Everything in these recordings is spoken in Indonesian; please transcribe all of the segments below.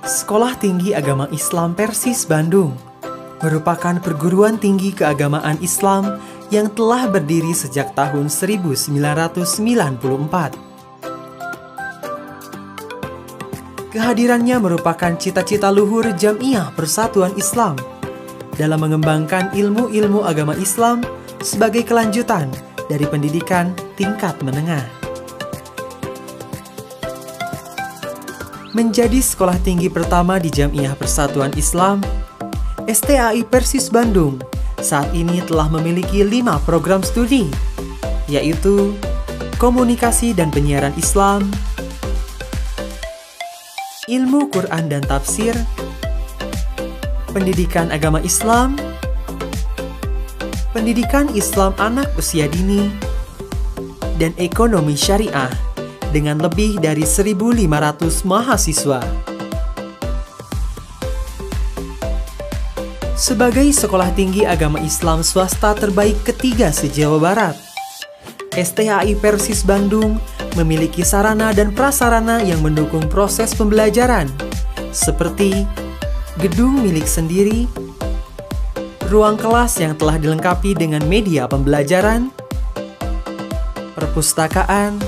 Sekolah Tinggi Agama Islam Persis Bandung merupakan perguruan tinggi keagamaan Islam yang telah berdiri sejak tahun 1994. Kehadirannya merupakan cita-cita luhur Jamiah Persatuan Islam dalam mengembangkan ilmu-ilmu agama Islam sebagai kelanjutan dari pendidikan tingkat menengah. Menjadi sekolah tinggi pertama di Jamiah Persatuan Islam, STAI Persis Bandung saat ini telah memiliki 5 program studi, yaitu Komunikasi dan Penyiaran Islam, Ilmu Quran dan Tafsir, Pendidikan Agama Islam, Pendidikan Islam Anak Usia Dini, dan Ekonomi Syariah dengan lebih dari 1.500 mahasiswa. Sebagai sekolah tinggi agama Islam swasta terbaik ketiga se-Jawa Barat, STAI Persis Bandung memiliki sarana dan prasarana yang mendukung proses pembelajaran, seperti gedung milik sendiri, ruang kelas yang telah dilengkapi dengan media pembelajaran, perpustakaan,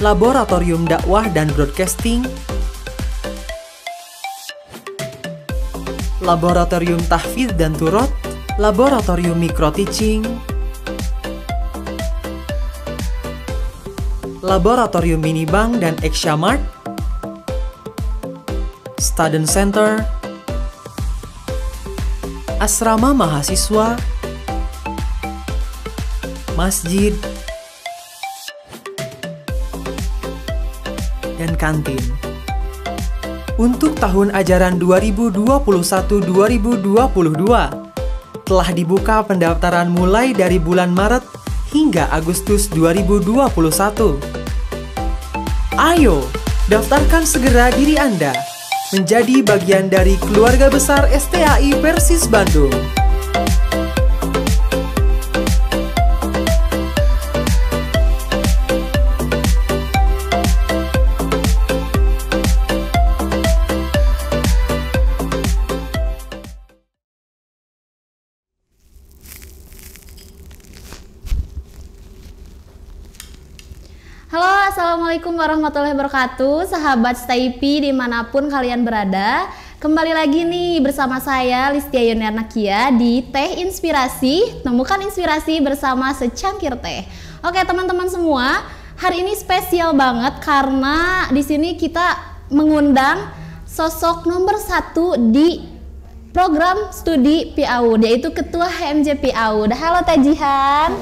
laboratorium dakwah dan broadcasting, laboratorium tahfidz dan turot, laboratorium micro-teaching, laboratorium minibank dan Examart, student center, asrama mahasiswa, masjid, dan kantin. Untuk tahun ajaran 2021-2022 telah dibuka pendaftaran mulai dari bulan Maret hingga Agustus 2021. Ayo, daftarkan segera diri Anda menjadi bagian dari keluarga besar STAI Persis Bandung. Halo, assalamualaikum warahmatullahi wabarakatuh, sahabat STAIP dimanapun kalian berada. Kembali lagi nih bersama saya Listia Yuniarnakia di Teh Inspirasi. Temukan inspirasi bersama secangkir teh. Oke teman-teman semua, hari ini spesial banget karena di sini kita mengundang sosok nomor 1 di program studi PAUD, yaitu Ketua HMJ PAUD. Halo Teh Jihan.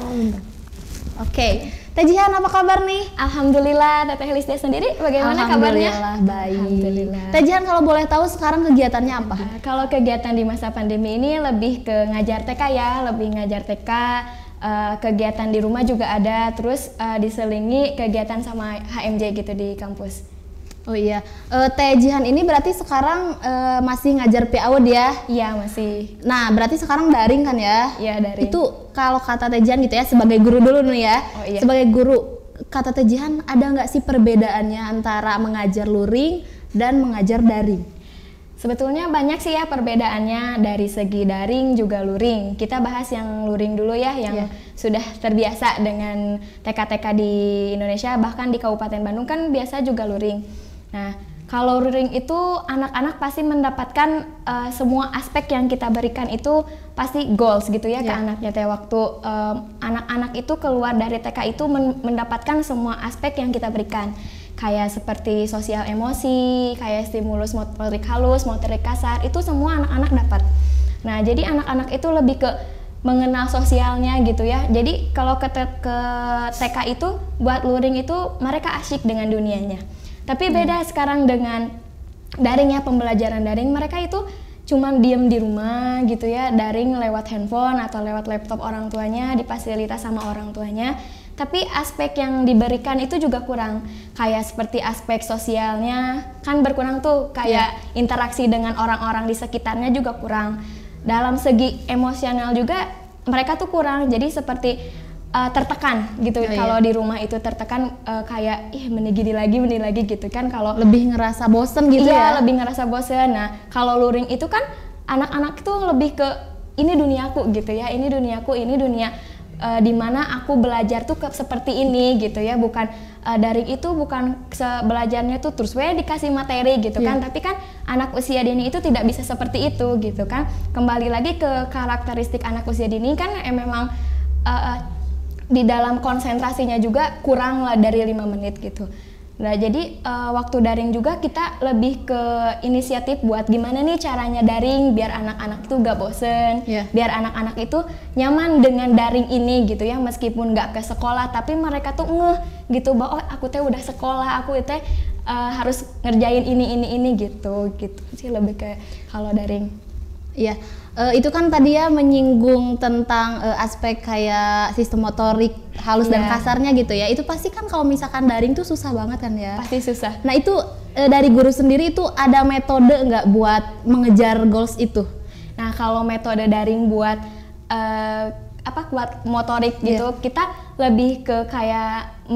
Oke. Teh Jihan, apa kabar nih? Alhamdulillah. Teteh Listia sendiri bagaimana kabarnya? Alhamdulillah baik. Alhamdulillah. Teh Jihan, kalau boleh tahu sekarang kegiatannya apa? Kalau kegiatan di masa pandemi ini lebih ke ngajar TK ya, lebih ngajar TK, kegiatan di rumah juga ada, terus diselingi kegiatan sama HMJ gitu di kampus. Oh iya, Teh Jihan ini berarti sekarang masih ngajar PAUD ya? Iya masih. Nah berarti sekarang daring kan ya? Iya daring. Itu kalau kata Teh Jihan gitu ya, sebagai guru dulu nih ya. Oh iya. Sebagai guru, kata Teh Jihan ada nggak sih perbedaannya antara mengajar luring dan mengajar daring? Sebetulnya banyak sih ya perbedaannya dari segi daring juga luring. Kita bahas yang luring dulu ya, yang sudah terbiasa dengan TK-TK di Indonesia, bahkan di Kabupaten Bandung kan biasa juga luring. Nah, kalau luring itu anak-anak pasti mendapatkan semua aspek yang kita berikan itu pasti goals gitu ya ke anaknya teh. Waktu anak-anak itu keluar dari TK itu mendapatkan semua aspek yang kita berikan. Kayak seperti sosial emosi, kayak stimulus motorik halus, motorik kasar, itu semua anak-anak dapat. Nah, jadi anak-anak itu lebih ke mengenal sosialnya gitu ya. Jadi kalau ke TK itu buat luring itu mereka asyik dengan dunianya. Tapi beda sekarang dengan daring ya, pembelajaran daring, mereka itu cuman diem di rumah gitu ya, daring lewat handphone atau lewat laptop orang tuanya, difasilitas sama orang tuanya. Tapi aspek yang diberikan itu juga kurang, kayak seperti aspek sosialnya kan berkurang tuh, kayak interaksi dengan orang-orang di sekitarnya juga kurang. Dalam segi emosional juga mereka tuh kurang, jadi seperti tertekan gitu. Kalau di rumah itu tertekan kayak gini lagi gitu kan. Kalau lebih ngerasa bosen gitu ya. Iya, lebih ngerasa bosen. Nah, kalau luring itu kan anak-anak itu lebih ke ini duniaku gitu ya. Ini duniaku, ini dunia di mana aku belajar tuh seperti ini gitu ya. Bukan daring itu bukan belajarnya tuh terus dikasih materi gitu kan. Tapi kan anak usia dini itu tidak bisa seperti itu gitu kan. Kembali lagi ke karakteristik anak usia dini kan memang di dalam konsentrasinya juga kurang lah dari 5 menit gitu. Nah jadi waktu daring juga kita lebih ke inisiatif buat gimana nih caranya daring biar anak-anak itu gak bosen, biar anak-anak itu nyaman dengan daring ini gitu ya, meskipun gak ke sekolah tapi mereka tuh ngeh gitu bahwa aku teh udah sekolah, aku teh harus ngerjain ini gitu sih lebih ke kalau daring. Iya. Itu kan tadi ya menyinggung tentang aspek kayak sistem motorik halus dan kasarnya gitu ya. Itu pasti kan kalau misalkan daring tuh susah banget kan ya? Pasti susah. Nah itu dari guru sendiri itu ada metode nggak buat mengejar goals itu? Nah kalau metode daring buat buat motorik gitu, kita lebih ke kayak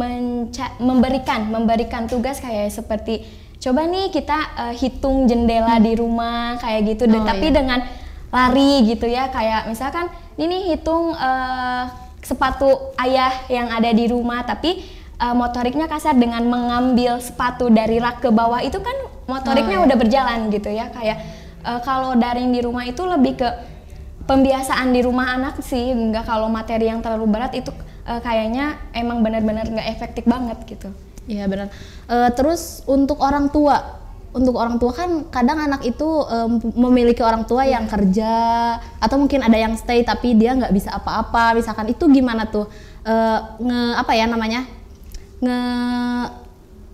memberikan tugas kayak seperti coba nih kita hitung jendela di rumah kayak gitu, tapi dengan lari gitu ya, kayak misalkan ini hitung sepatu ayah yang ada di rumah, tapi motoriknya kasar dengan mengambil sepatu dari rak ke bawah, itu kan motoriknya udah berjalan gitu ya. Kayak kalau daring di rumah itu lebih ke pembiasaan di rumah anak sih, enggak kalau materi yang terlalu berat itu kayaknya emang benar-benar nggak efektif banget gitu. Iya benar. Terus untuk orang tua kan kadang anak itu memiliki orang tua yang kerja atau mungkin ada yang stay tapi dia nggak bisa apa-apa, misalkan itu gimana tuh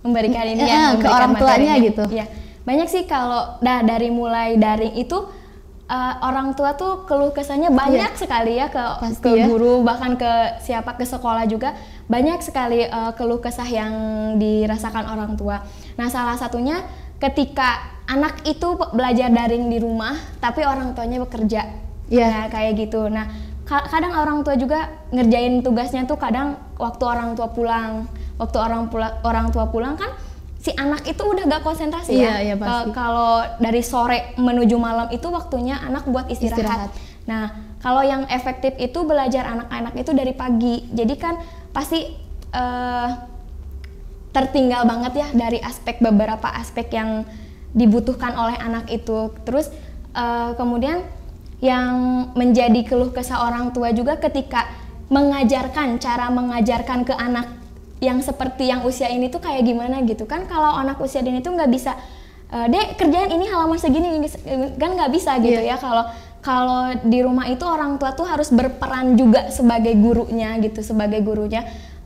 memberikan ini ke orang tuanya gitu. Ya banyak sih kalau dari mulai daring itu orang tua tuh keluh kesahnya banyak sekali ya ke guru, bahkan ke ke sekolah juga banyak sekali keluh kesah yang dirasakan orang tua. Nah salah satunya ketika anak itu belajar daring di rumah tapi orang tuanya bekerja, nah kayak gitu. Nah kadang orang tua juga ngerjain tugasnya tuh kadang waktu orang tua pulang. Waktu orang tua pulang kan si anak itu udah gak konsentrasi ya. Kalau dari sore menuju malam itu waktunya anak buat istirahat. Nah kalau yang efektif itu belajar anak-anak itu dari pagi. Jadi kan pasti tertinggal banget ya dari beberapa aspek yang dibutuhkan oleh anak itu. Terus kemudian yang menjadi keluh kesah orang tua juga ketika cara mengajarkan ke anak yang seperti yang usia ini tuh kayak gimana gitu kan. Kalau anak usia dini tuh nggak bisa, dek kerjaan ini halaman segini kan nggak bisa gitu ya. Kalau di rumah itu orang tua tuh harus berperan juga sebagai gurunya gitu,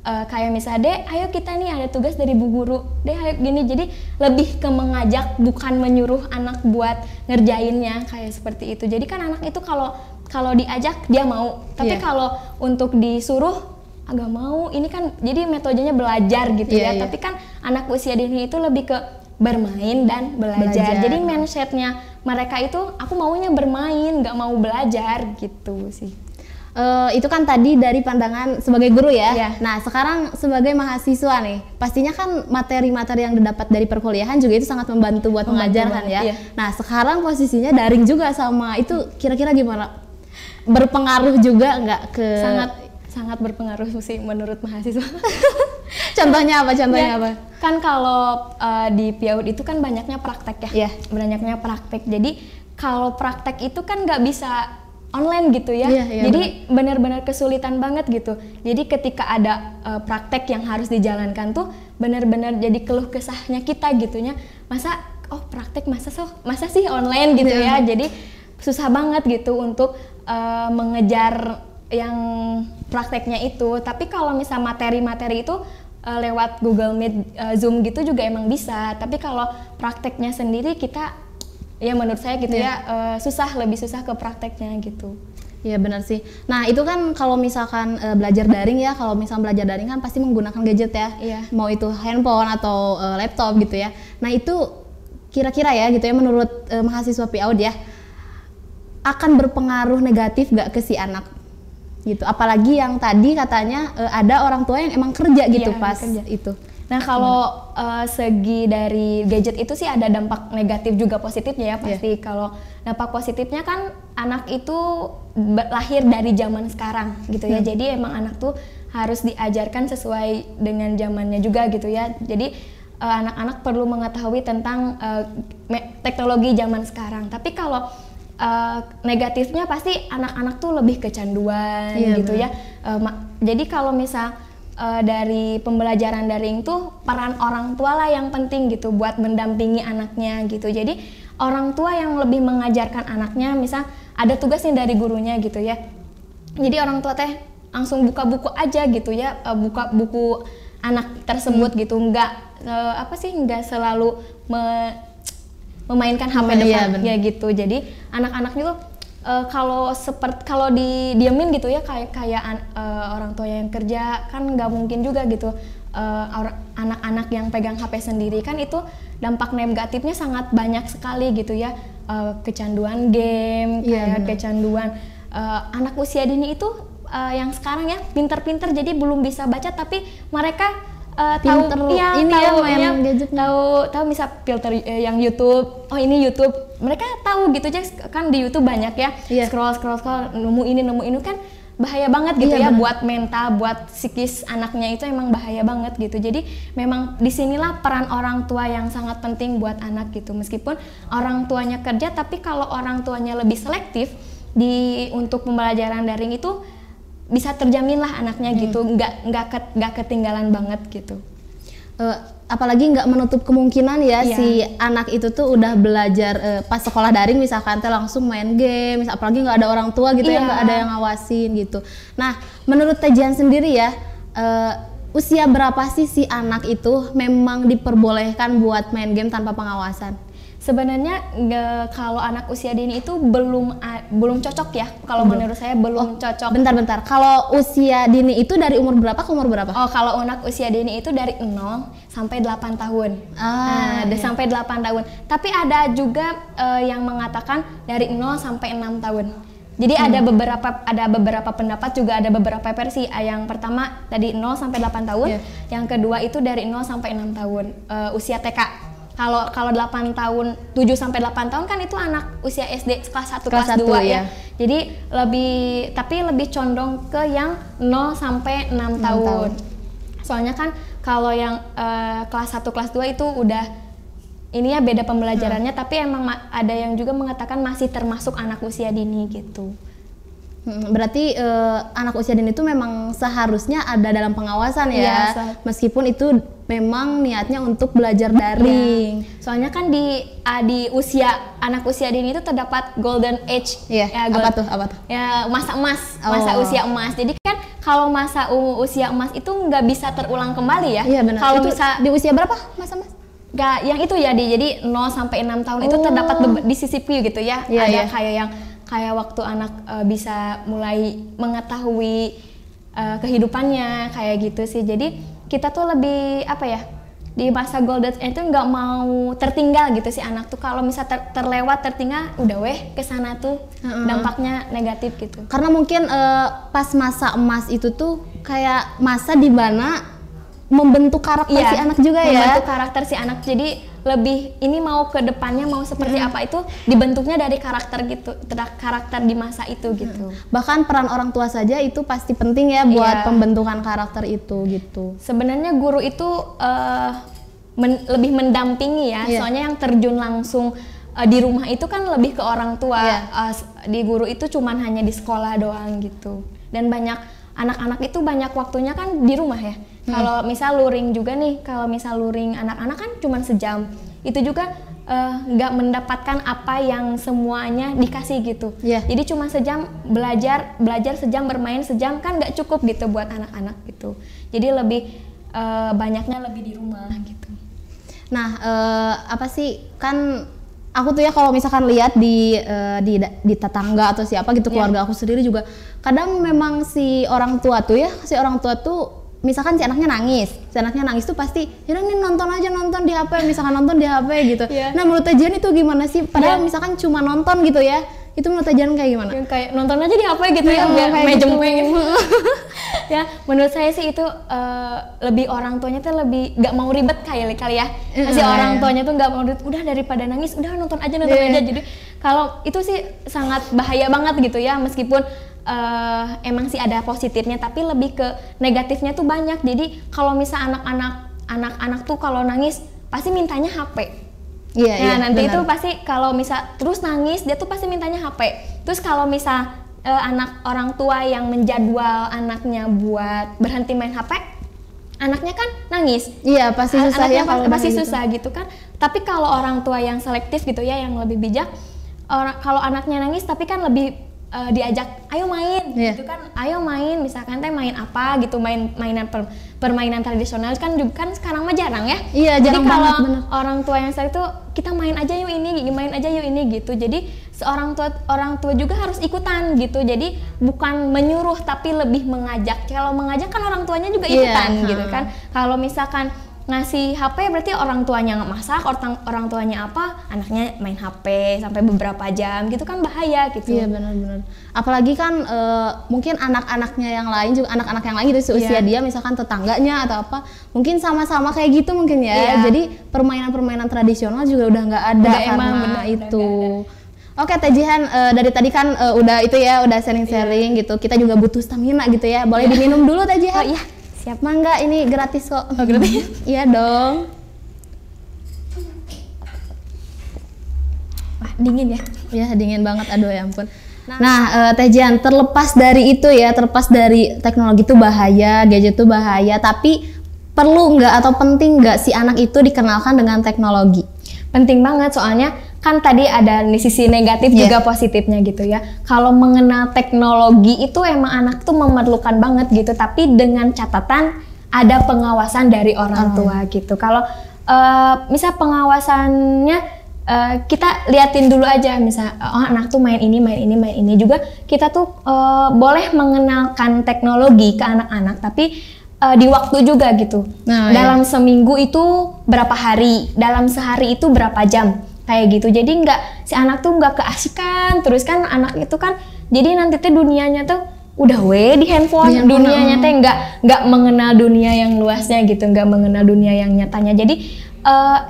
kayak misalnya dek ayo kita nih ada tugas dari bu guru, dek ayo gini. Jadi lebih ke mengajak bukan menyuruh anak buat ngerjainnya kayak seperti itu. Jadi kan anak itu kalau diajak dia mau, tapi kalau untuk disuruh agak mau. Ini kan jadi metodenya belajar gitu ya. Tapi kan anak usia dini itu lebih ke bermain dan belajar. Jadi mindsetnya mereka itu aku maunya bermain, nggak mau belajar gitu sih. Itu kan tadi dari pandangan sebagai guru ya. Nah sekarang sebagai mahasiswa nih, pastinya kan materi-materi yang didapat dari perkuliahan juga itu sangat membantu buat mengajarkan ya. Nah sekarang posisinya daring juga sama itu, kira-kira gimana? Berpengaruh juga nggak ke? Sangat berpengaruh sih menurut mahasiswa. Contohnya apa? Kan kalau di PIAUD itu kan banyaknya praktek ya. Banyaknya praktek. Jadi kalau praktek itu kan nggak bisa online gitu ya. Jadi benar-benar kesulitan banget gitu. Jadi ketika ada praktek yang harus dijalankan tuh benar-benar jadi keluh kesahnya kita gitunya. Praktek masa sih online gitu ya. Jadi susah banget gitu untuk mengejar yang prakteknya itu. Tapi kalau misal materi-materi itu lewat Google Meet, Zoom gitu juga emang bisa. Tapi kalau prakteknya sendiri kita ya menurut saya gitu lebih susah ke prakteknya gitu. Iya benar sih. Nah itu kan kalau misalkan belajar daring ya, kalau misalkan belajar daring kan pasti menggunakan gadget ya. Mau itu handphone atau laptop gitu ya. Nah itu kira-kira ya gitu ya menurut mahasiswa PIAUD ya, akan berpengaruh negatif gak ke si anak? gitu. Apalagi yang tadi katanya ada orang tua yang emang kerja gitu pas kerja. itu. Nah kalau segi dari gadget itu sih ada dampak negatif juga positifnya ya pasti. Kalau dampak positifnya kan anak itu lahir dari zaman sekarang gitu ya. Jadi emang anak tuh harus diajarkan sesuai dengan zamannya juga gitu ya. Jadi anak-anak perlu mengetahui tentang teknologi zaman sekarang. Tapi kalau negatifnya pasti anak-anak tuh lebih kecanduan gitu ya. Jadi kalau misal dari pembelajaran daring tuh peran orang tua lah yang penting gitu buat mendampingi anaknya gitu. Jadi orang tua yang lebih mengajarkan anaknya, misal ada tugas nih dari gurunya gitu ya. Jadi orang tua teh langsung buka buku aja gitu ya, buka buku anak tersebut gitu, nggak nggak selalu memainkan HP depan ya gitu. Jadi anak-anak itu kalau didiemin gitu ya kayak orang tua yang kerja kan nggak mungkin juga gitu. Anak-anak yang pegang HP sendiri kan itu dampak negatifnya sangat banyak sekali gitu ya. Kecanduan game, kecanduan anak usia dini itu yang sekarang ya pinter-pinter, jadi belum bisa baca tapi mereka tahu misal filter yang YouTube, oh ini YouTube, mereka tahu gitu aja kan. Di YouTube banyak ya, scroll nemu ini kan bahaya banget gitu ya, buat mental, buat psikis anaknya itu emang bahaya banget gitu. Jadi memang disinilah peran orang tua yang sangat penting buat anak gitu. Meskipun orang tuanya kerja, tapi kalau orang tuanya lebih selektif untuk pembelajaran daring itu bisa terjamin lah anaknya gitu, nggak ketinggalan banget gitu. Apalagi nggak menutup kemungkinan ya si anak itu tuh udah belajar pas sekolah daring misalkan langsung main game, apalagi nggak ada orang tua gitu ya, nggak ada yang ngawasin gitu. Nah menurut Tejian sendiri ya, usia berapa sih si anak itu memang diperbolehkan buat main game tanpa pengawasan? Sebenarnya kalau anak usia dini itu belum cocok ya. Kalau menurut saya belum cocok. Bentar. Kalau usia dini itu dari umur berapa ke umur berapa? Oh, kalau anak usia dini itu dari 0 sampai 8 tahun. Sampai 8 tahun. Tapi ada juga yang mengatakan dari 0 sampai 6 tahun. Jadi ada beberapa pendapat, juga ada beberapa versi. Yang pertama tadi 0 sampai 8 tahun, yang kedua itu dari 0 sampai 6 tahun usia TK. Kalau 8 tahun, 7 sampai 8 tahun kan itu anak usia SD kelas 1 kelas 2 ya. Jadi lebih condong ke yang 0 sampai 6 tahun. Soalnya kan kalau yang kelas 1 kelas 2 itu udah ini ya beda pembelajarannya, tapi emang ada yang juga mengatakan masih termasuk anak usia dini gitu. Berarti anak usia dini itu memang seharusnya ada dalam pengawasan ya, meskipun itu memang niatnya untuk belajar daring. Soalnya kan di anak usia dini itu terdapat golden age. Apa tuh? Ya masa emas, masa usia emas. Jadi kan kalau masa usia emas itu nggak bisa terulang kembali ya. Iya benar. Kalau di usia berapa masa emas? Nggak, yang itu ya jadi 0 sampai 6 tahun itu terdapat di sisi Q gitu ya. Ada kayak waktu anak bisa mulai mengetahui kehidupannya kayak gitu sih. Jadi kita tuh lebih di masa golden age itu nggak mau tertinggal gitu sih anak tuh. Kalau misal tertinggal udah kesana tuh dampaknya negatif gitu. Karena mungkin pas masa emas itu tuh kayak masa di mana membentuk karakter si anak juga ya. Membentuk karakter si anak, jadi lebih ini mau ke depannya mau seperti apa itu dibentuknya dari karakter gitu, karakter di masa itu gitu. Bahkan peran orang tua saja itu pasti penting ya buat pembentukan karakter itu gitu. Sebenarnya guru itu lebih mendampingi ya, soalnya yang terjun langsung di rumah itu kan lebih ke orang tua. Di guru itu cuman hanya di sekolah doang gitu. Dan banyak anak-anak itu banyak waktunya kan di rumah ya. Kalau misal luring juga nih, kalau misal luring anak-anak kan cuma sejam, itu juga nggak mendapatkan apa yang semuanya dikasih gitu. Jadi cuma sejam belajar sejam, bermain sejam kan nggak cukup gitu buat anak-anak gitu. Jadi lebih banyaknya lebih di rumah gitu. Nah apa sih kan aku tuh ya kalau misalkan lihat di tetangga atau siapa gitu, keluarga aku sendiri juga kadang memang si orang tua tuh misalkan si anaknya nangis tuh pasti yaudah nih nonton di HP, misalkan nonton di HP gitu. Nah menurut Tejian itu gimana sih? Padahal misalkan cuma nonton gitu ya, Itu menurut Tejian kayak gimana? Yang kayak nonton aja di HP gitu ya, biar kayak gitu. Ya, menurut saya sih itu lebih orang tuanya tuh lebih nggak mau ribet kali ya. Masih orang tuanya tuh nggak mau ribet, udah daripada nangis, udah nonton aja. Jadi kalau itu sih sangat bahaya banget gitu ya, meskipun emang sih ada positifnya, tapi lebih ke negatifnya tuh banyak. Jadi kalau misal anak-anak tuh kalau nangis pasti mintanya HP. Nah nanti benar. itu pasti kalau misal terus nangis dia tuh pasti mintanya HP. Terus kalau misal anak orang tua yang menjadwal anaknya buat berhenti main HP, anaknya kan nangis. Iya pasti susah ya kalau pasti gitu. susah gitu kan. Tapi kalau orang tua yang selektif gitu ya, yang lebih bijak, kalau anaknya nangis tapi kan lebih diajak ayo main gitu kan, ayo main, misalkan teh main apa gitu, mainan permainan tradisional kan juga kan sekarang mah jarang ya. Iya, jarang jadi kalau banget, orang tua yang saya itu kita main aja yuk ini gitu. Jadi seorang orang tua juga harus ikutan gitu. Jadi bukan menyuruh tapi lebih mengajak. Kalau mengajak kan orang tuanya juga ikutan gitu kan. Kalau misalkan ngasih HP berarti orang tuanya nggak masak, orang tuanya apa, anaknya main HP sampai beberapa jam gitu kan bahaya gitu. Iya benar-benar. Apalagi kan mungkin anak-anaknya yang lain juga, anak-anak yang lain gitu seusia dia, misalkan tetangganya atau apa, mungkin sama-sama kayak gitu mungkin ya. Jadi permainan-permainan tradisional juga udah nggak ada karena itu. Oke Teh Jihan, dari tadi kan udah itu ya, udah sharing-sharing gitu. Kita juga butuh stamina gitu ya. Boleh diminum dulu Teh Jihan? Iya. Siap, mangga, ini gratis kok. Oh, gratis? Iya dong. Wah, dingin ya? Iya, dingin banget, aduh ya ampun. Nah, Teh Jihan, terlepas dari itu ya, terlepas dari teknologi itu bahaya, gadget itu bahaya, tapi perlu nggak atau penting nggak si anak itu dikenalkan dengan teknologi? Penting banget, soalnya kan tadi ada sisi negatif juga positifnya gitu ya. Kalau mengenal teknologi itu emang anak tuh memerlukan banget gitu, tapi dengan catatan ada pengawasan dari orang tua gitu. Kalau misal pengawasannya kita liatin dulu aja, misal anak tuh main ini juga kita tuh boleh mengenalkan teknologi ke anak-anak, tapi di waktu juga gitu. Dalam seminggu itu berapa hari, dalam sehari itu berapa jam. Kayak gitu, jadi si anak tuh nggak keasikan terus kan, anak itu kan jadi nanti tuh dunianya tuh udah di handphone, dunianya tuh nggak mengenal dunia yang luasnya gitu, nggak mengenal dunia yang nyatanya. Jadi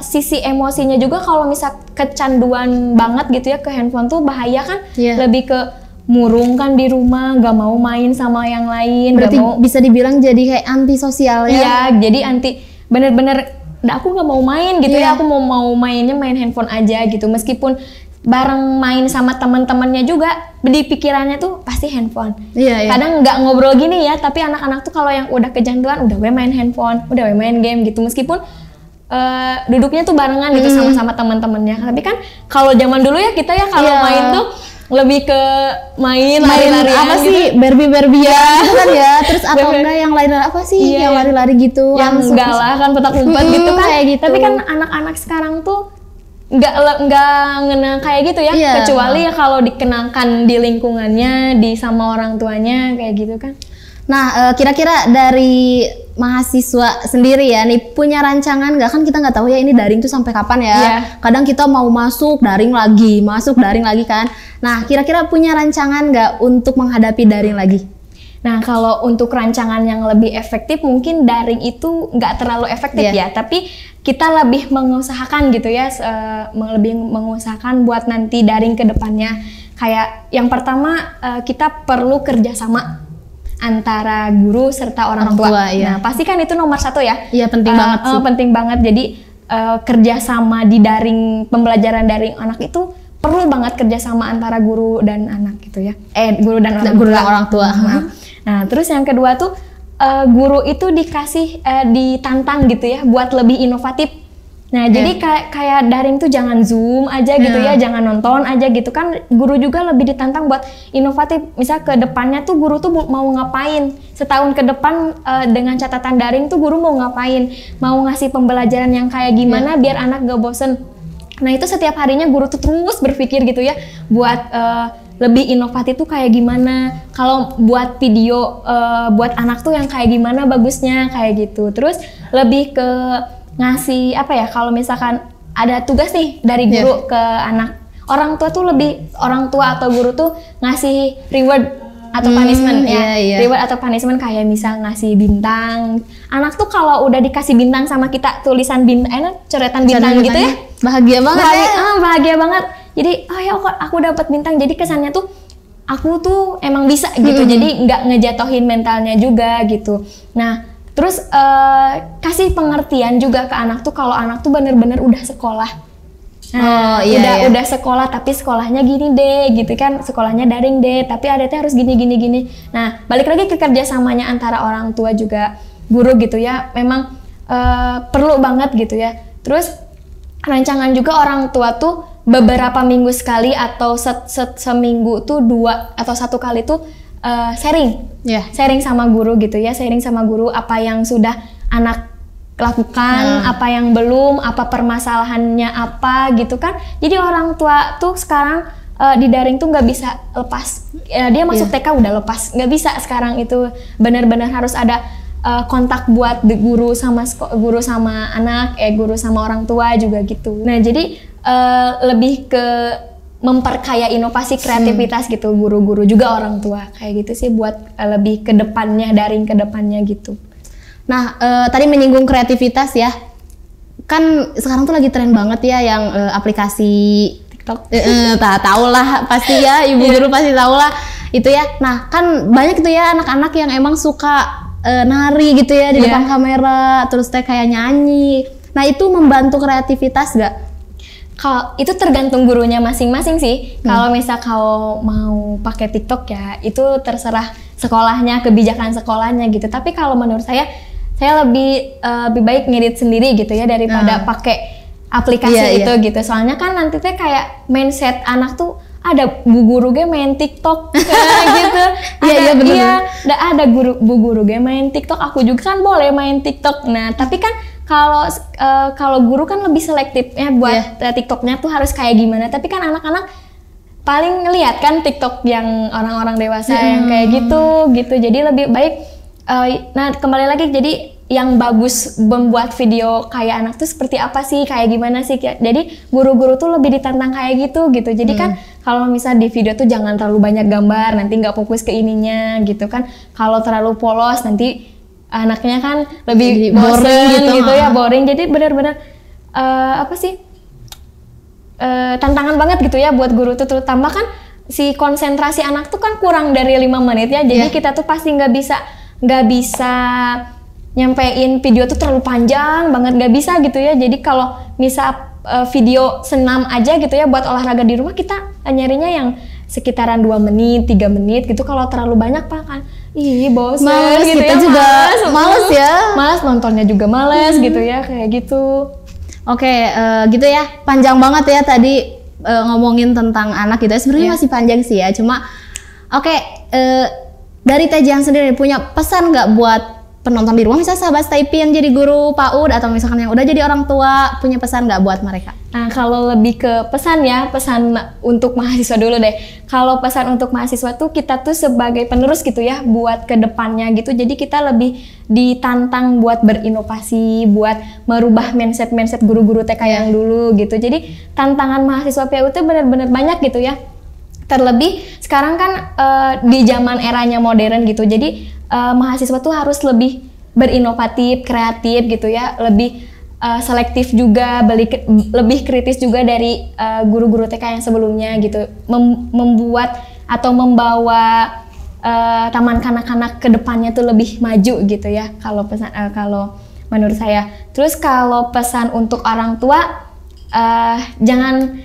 sisi emosinya juga kalau misal kecanduan banget gitu ya ke handphone tuh bahaya kan, lebih ke murung kan di rumah, nggak mau main sama yang lain. Berarti bisa dibilang jadi kayak anti sosial ya? Iya, jadi anti, bener-bener aku nggak mau main gitu ya, aku mau mainnya main handphone aja gitu, meskipun bareng main sama teman-temannya juga di pikirannya tuh pasti handphone. Kadang nggak ngobrol gini ya, tapi anak-anak tuh kalau yang udah kecanduan udah main handphone, udah main game gitu, meskipun duduknya tuh barengan gitu sama-sama teman-temannya. Tapi kan kalau zaman dulu ya kita ya kalau main tuh lebih ke main lari-larian apa gitu. sih, Barbie-Barbian gitu kan ya, terus atau enggak yang lain apa sih yang lari-lari gitu, yang enggak lah kan petak umpet gitu kan, kayak gitu. Tapi kan anak-anak sekarang tuh nggak ngenal kayak gitu ya, kecuali ya kalau dikenalkan di lingkungannya, di sama orang tuanya kayak gitu kan. Nah, kira-kira dari mahasiswa sendiri ya, nih punya rancangan nggak, kan kita nggak tahu ya ini daring tuh sampai kapan ya. Kadang kita mau masuk daring lagi kan. Nah, kira-kira punya rancangan nggak untuk menghadapi daring lagi? Nah, kalau untuk rancangan yang lebih efektif mungkin daring itu nggak terlalu efektif ya, tapi kita lebih mengusahakan gitu ya, lebih mengusahakan buat nanti daring ke depannya. Kayak yang pertama kita perlu kerjasama antara guru serta orang tua. Nah, pasti kan itu nomor satu ya. Iya, penting banget sih. Penting banget. Jadi kerjasama di daring, pembelajaran daring anak itu perlu banget kerjasama antara guru dan anak gitu ya. Guru dan orang tua. Nah, terus yang kedua tuh guru itu ditantang gitu ya buat lebih inovatif. Nah, jadi kayak daring tuh jangan Zoom aja gitu ya, jangan nonton aja gitu kan. Guru juga lebih ditantang buat inovatif. Misal ke depannya tuh guru tuh mau ngapain? Setahun ke depan dengan catatan daring tuh guru mau ngapain? Mau ngasih pembelajaran yang kayak gimana biar anak gak bosen. Nah, itu setiap harinya guru tuh terus berpikir gitu ya buat lebih inovatif tuh kayak gimana. Kalau buat video buat anak tuh yang kayak gimana bagusnya kayak gitu. Terus lebih ke ngasih apa ya, kalau misalkan ada tugas nih dari guru ke anak, orang tua tuh orang tua atau guru tuh ngasih reward atau punishment ya. Reward atau punishment kayak misal ngasih bintang. Anak tuh kalau udah dikasih bintang sama kita tulisan bintang, coretan bintang gitu ya. Bahagia banget bahagia banget. Jadi ya aku dapat bintang. Jadi kesannya tuh aku tuh emang bisa gitu. Jadi nggak ngejatohin mentalnya juga gitu. Nah, terus kasih pengertian juga ke anak tuh kalau anak tuh bener-bener udah sekolah. Nah, udah sekolah tapi sekolahnya gini deh gitu kan, sekolahnya daring deh tapi adanya harus gini. Nah, balik lagi ke kerjasamanya antara orang tua juga guru gitu ya, memang perlu banget gitu ya. Terus rancangan juga orang tua tuh beberapa minggu sekali atau seminggu tuh 2 atau 1 kali tuh sharing sama guru gitu ya, sharing sama guru apa yang sudah anak lakukan, apa yang belum, apa permasalahannya apa gitu kan. Jadi orang tua tuh sekarang di daring tuh nggak bisa lepas. Dia masuk TK udah lepas, nggak bisa sekarang itu, benar-benar harus ada kontak buat guru sama anak, guru sama orang tua juga gitu. Nah jadi lebih ke memperkaya inovasi kreativitas gitu, guru-guru juga orang tua kayak gitu sih, buat lebih ke depannya, daring ke depannya gitu. Nah, tadi menyinggung kreativitas ya, kan sekarang tuh lagi tren banget ya yang aplikasi TikTok. Tahu lah pasti ya, ibu guru pasti tahu lah itu ya. Nah, kan banyak tuh ya anak-anak yang emang suka nari gitu ya di depan kamera, terus kayak nyanyi. Nah, itu membantu kreativitas gak? Kalau itu tergantung gurunya masing-masing sih. Kalau misal kau mau pakai TikTok ya, itu terserah sekolahnya, kebijakan sekolahnya gitu. Tapi kalau menurut saya lebih baik ngedit sendiri gitu ya daripada pakai aplikasi itu gitu. Soalnya kan nanti teh kayak mindset anak tuh ada bu guru ge main TikTok gitu. Iya benar. Iya, ada bu guru ge main TikTok. Aku juga kan boleh main TikTok. Nah, tapi kan kalau guru kan lebih selektif ya buat TikToknya tuh harus kayak gimana. Tapi kan anak-anak paling ngelihat kan TikTok yang orang-orang dewasa yang kayak gitu. Jadi lebih baik. Nah, kembali lagi, jadi yang bagus membuat video kayak anak tuh seperti apa sih, kayak gimana sih. Jadi guru-guru tuh lebih ditantang kayak gitu. Jadi kan kalau misal di video tuh jangan terlalu banyak gambar, nanti nggak fokus ke ininya gitu kan. Kalau terlalu polos nanti anaknya kan lebih boring gitu ya, boring. Jadi benar-benar tantangan banget gitu ya buat guru tuh, terutama kan si konsentrasi anak tuh kan kurang dari 5 menit ya. Jadi kita tuh pasti nggak bisa nyampein video tuh terlalu panjang banget, nggak bisa gitu ya. Jadi kalau misal video senam aja gitu ya buat olahraga di rumah, kita nyarinya yang sekitaran 2 menit, 3 menit gitu. Kalau terlalu banyak kan bosen gitu kita ya, juga males ya, males nontonnya juga males gitu ya, kayak gitu. Oke, gitu ya, panjang banget ya tadi ngomongin tentang anak gitu ya. Sebenarnya masih panjang sih ya, cuma dari Teh Jihan sendiri punya pesan nggak buat penonton di rumah, misalnya sahabat Stay P yang jadi guru PAUD atau misalkan yang udah jadi orang tua, punya pesan nggak buat mereka? Nah, kalau lebih ke pesan untuk mahasiswa dulu deh. Kalau pesan untuk mahasiswa tuh kita tuh sebagai penerus gitu ya buat ke depannya gitu. Jadi kita lebih ditantang buat berinovasi, buat merubah mindset guru-guru TK yang dulu gitu. Jadi tantangan mahasiswa PAUD tuh benar-benar banyak gitu ya. Terlebih sekarang kan di zaman eranya modern gitu. Jadi mahasiswa tuh harus lebih berinovatif, kreatif gitu ya, lebih selektif juga, lebih kritis juga dari guru-guru TK yang sebelumnya gitu, membuat atau membawa taman kanak-kanak ke depannya tuh lebih maju gitu ya. Kalau menurut saya. Terus kalau pesan untuk orang tua, jangan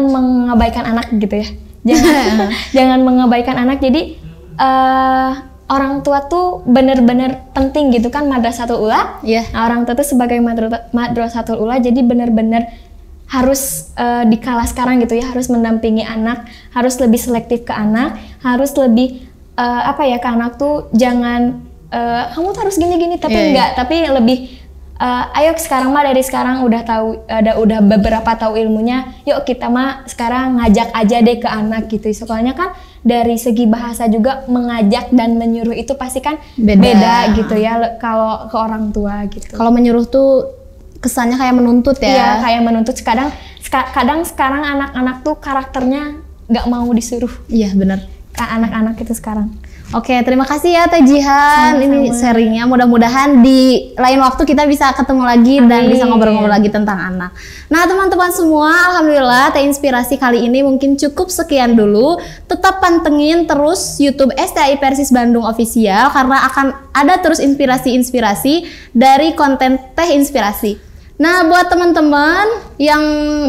mengabaikan anak gitu ya. Jangan mengabaikan anak. Jadi orang tua tuh bener-bener penting gitu kan, Madrasatul Ula. Nah, orang tua tuh sebagai Madrasatul Ula, jadi bener-bener harus di kala sekarang gitu ya, harus mendampingi anak, harus lebih selektif ke anak, harus lebih ke anak tuh jangan kamu tuh harus gini-gini, tapi enggak, tapi lebih ayo sekarang mah dari sekarang udah tahu, udah beberapa tahu ilmunya, yuk kita mah sekarang ngajak aja deh ke anak gitu. Soalnya kan dari segi bahasa juga mengajak dan menyuruh itu pasti kan beda gitu ya kalau ke orang tua gitu. Kalau menyuruh tuh kesannya kayak menuntut ya. Iya, kayak menuntut. Kadang sekarang anak-anak tuh karakternya nggak mau disuruh. Iya, benar. Anak-anak itu sekarang. Oke, terima kasih ya Teh Jihan. Sama-sama. Ini sharingnya, mudah-mudahan di lain waktu kita bisa ketemu lagi dan bisa ngobrol-ngobrol lagi tentang anak. Nah teman-teman semua, alhamdulillah Teh Inspirasi kali ini mungkin cukup sekian dulu. Tetap pantengin terus YouTube STAI Persis Bandung Official karena akan ada terus inspirasi-inspirasi dari konten Teh Inspirasi. Nah, buat teman-teman yang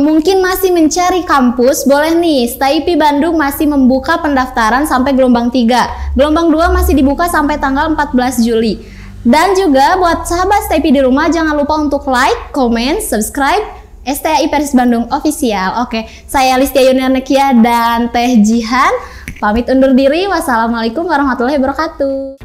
mungkin masih mencari kampus, boleh nih, STAIP Bandung masih membuka pendaftaran sampai gelombang 3. Gelombang 2 masih dibuka sampai tanggal 14 Juli. Dan juga buat sahabat STAIP di rumah, jangan lupa untuk like, comment, subscribe STAI Persis Bandung Official. Oke, saya Listia Yuniarnekia dan Teh Jihan pamit undur diri. Wassalamualaikum warahmatullahi wabarakatuh.